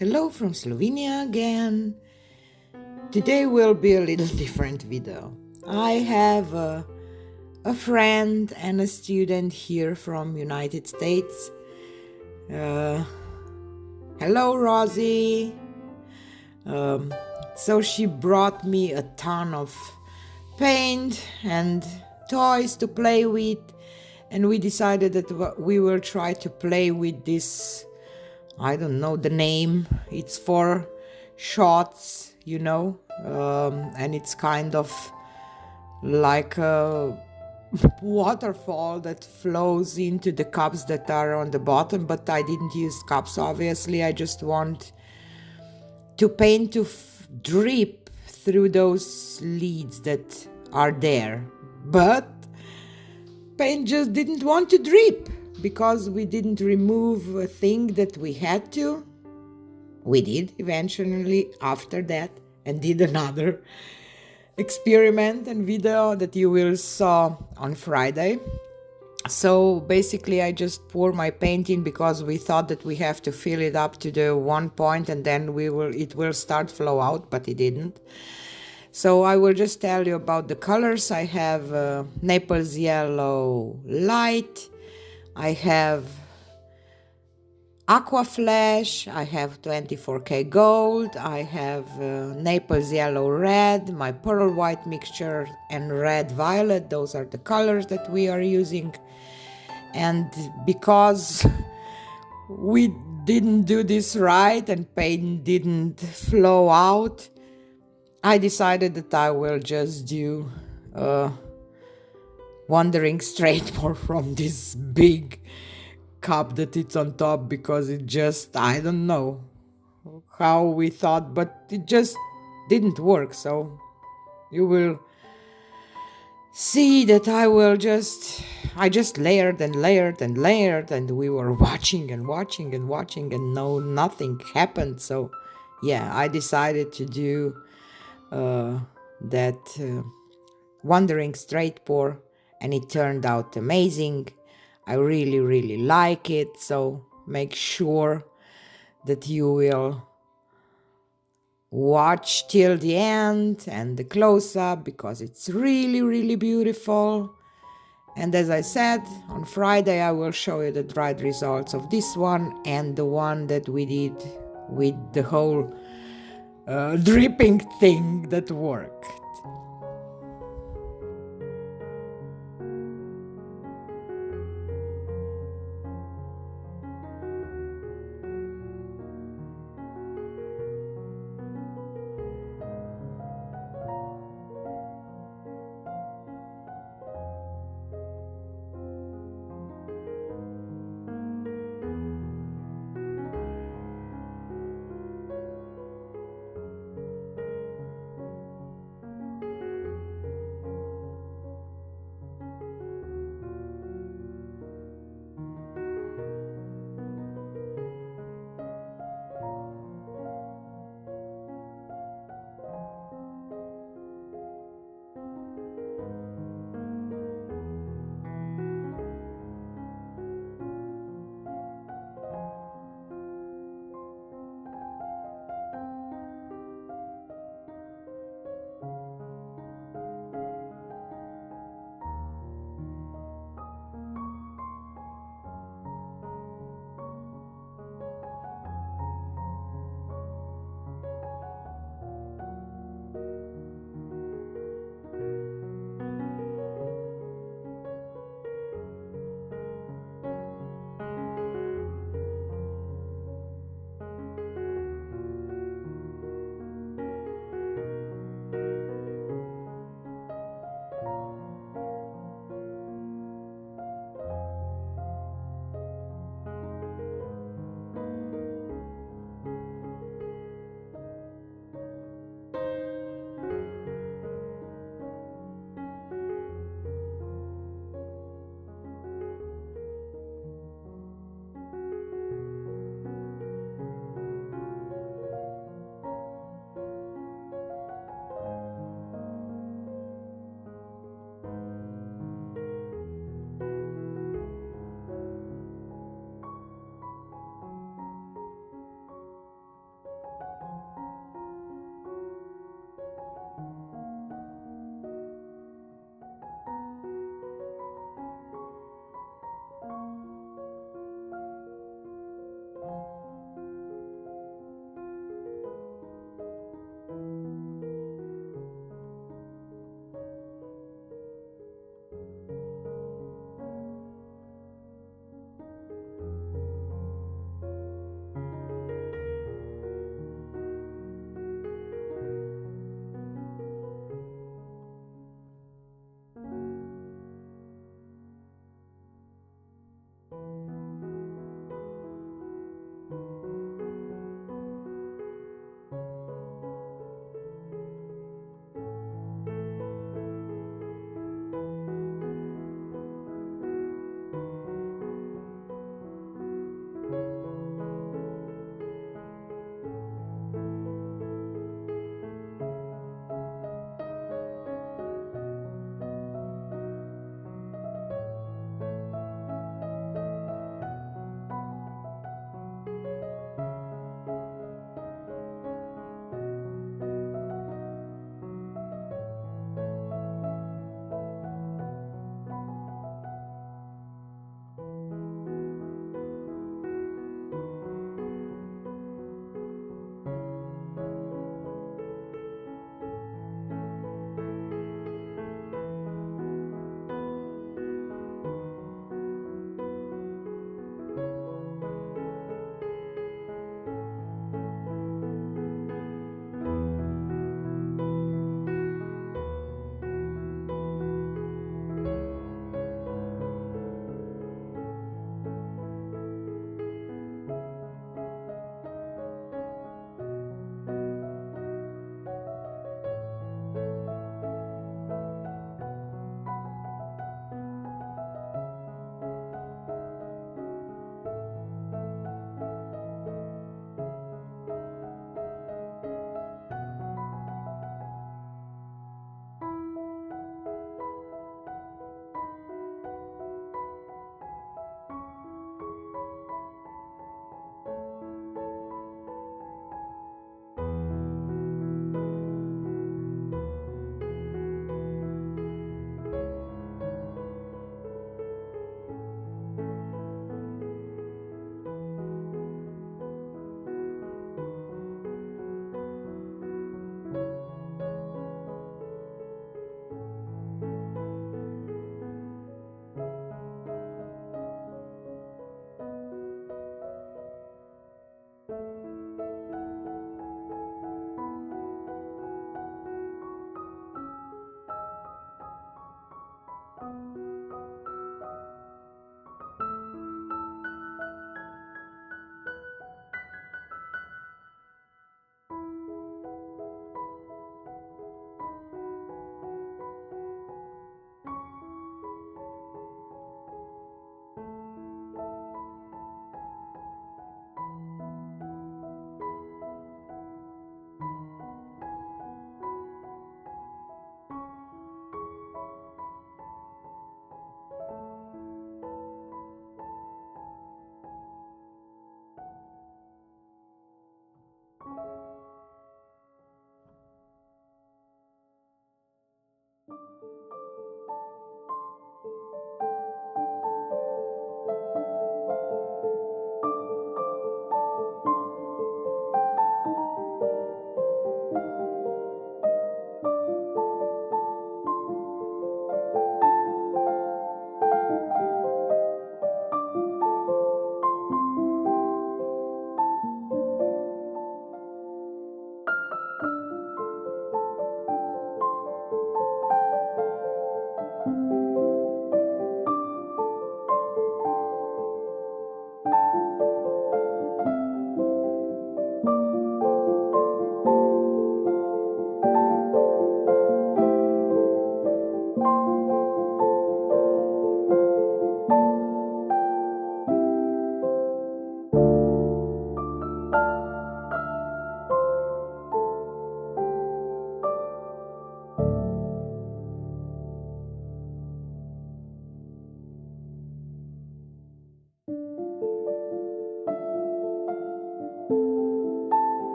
Hello from Slovenia again. Today will be a little different video. I have a friend and a student here from United States. Uh, Hello, Rozzi. So she brought me a ton of paint and toys to play with, and we decided that we will try to play with this. I don't know the name. It's for shots, and it's kind of like a waterfall that flows into the cups that are on the bottom, but I didn't use cups, obviously. I just want to paint to drip through those leads that are there. But paint just didn't want to drip because we didn't remove a thing that we had to. We did eventually after that and did another experiment and video that you will saw on Friday. So basically I just pour my paint in because we thought that we have to fill it up to the one point and then it will start flow out, but it didn't. So I will just tell you about the colors. I have Naples yellow light, I have aqua flash, I have 24K gold, I have Naples yellow red, my pearl white mixture, and red violet. Those are the colors that we are using. And because we didn't do this right and paint didn't flow out, I decided that I will just do wandering straight more from this big cup that it's on top, because it just, I don't know how we thought, but it just didn't work. So you will see that I just layered and layered and layered, and we were watching and watching and watching, and nothing happened. So yeah, I decided to do that wandering straight pour, and it turned out amazing. I really like it, so make sure that you will watch till the end and the close-up, because it's really beautiful. And as I said, on Friday I will show you the dried results of this one and the one that we did with the whole dripping thing that worked.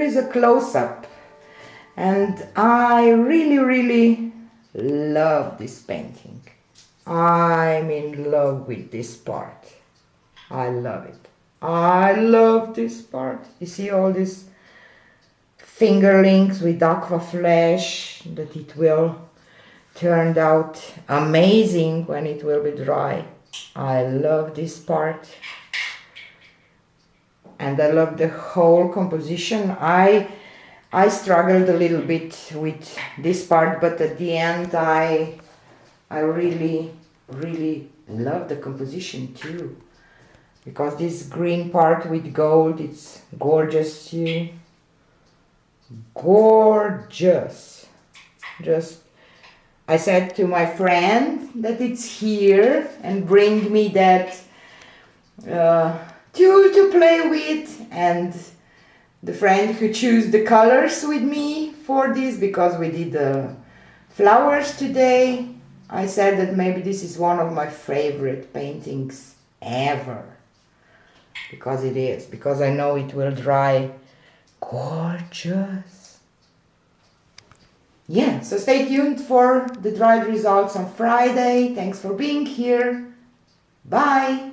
is a close-up, and I really love this painting. I'm in love with this part. I love it. I love this part. You see all these fingerlings with aqua flash, that it will turn out amazing when it will be dry. I love this part. And I love the whole composition. I struggled a little bit with this part, but at the end I really love the composition too. Because this green part with gold, it's gorgeous too. Gorgeous. Just, I said to my friend that it's here and bring me that tool to play with, and the friend who chose the colors with me for this, because we did flowers today, I said that maybe this is one of my favorite paintings ever, because it is, because I know it will dry gorgeous. Yeah, so stay tuned for the dried results on Friday. Thanks for being here. Bye.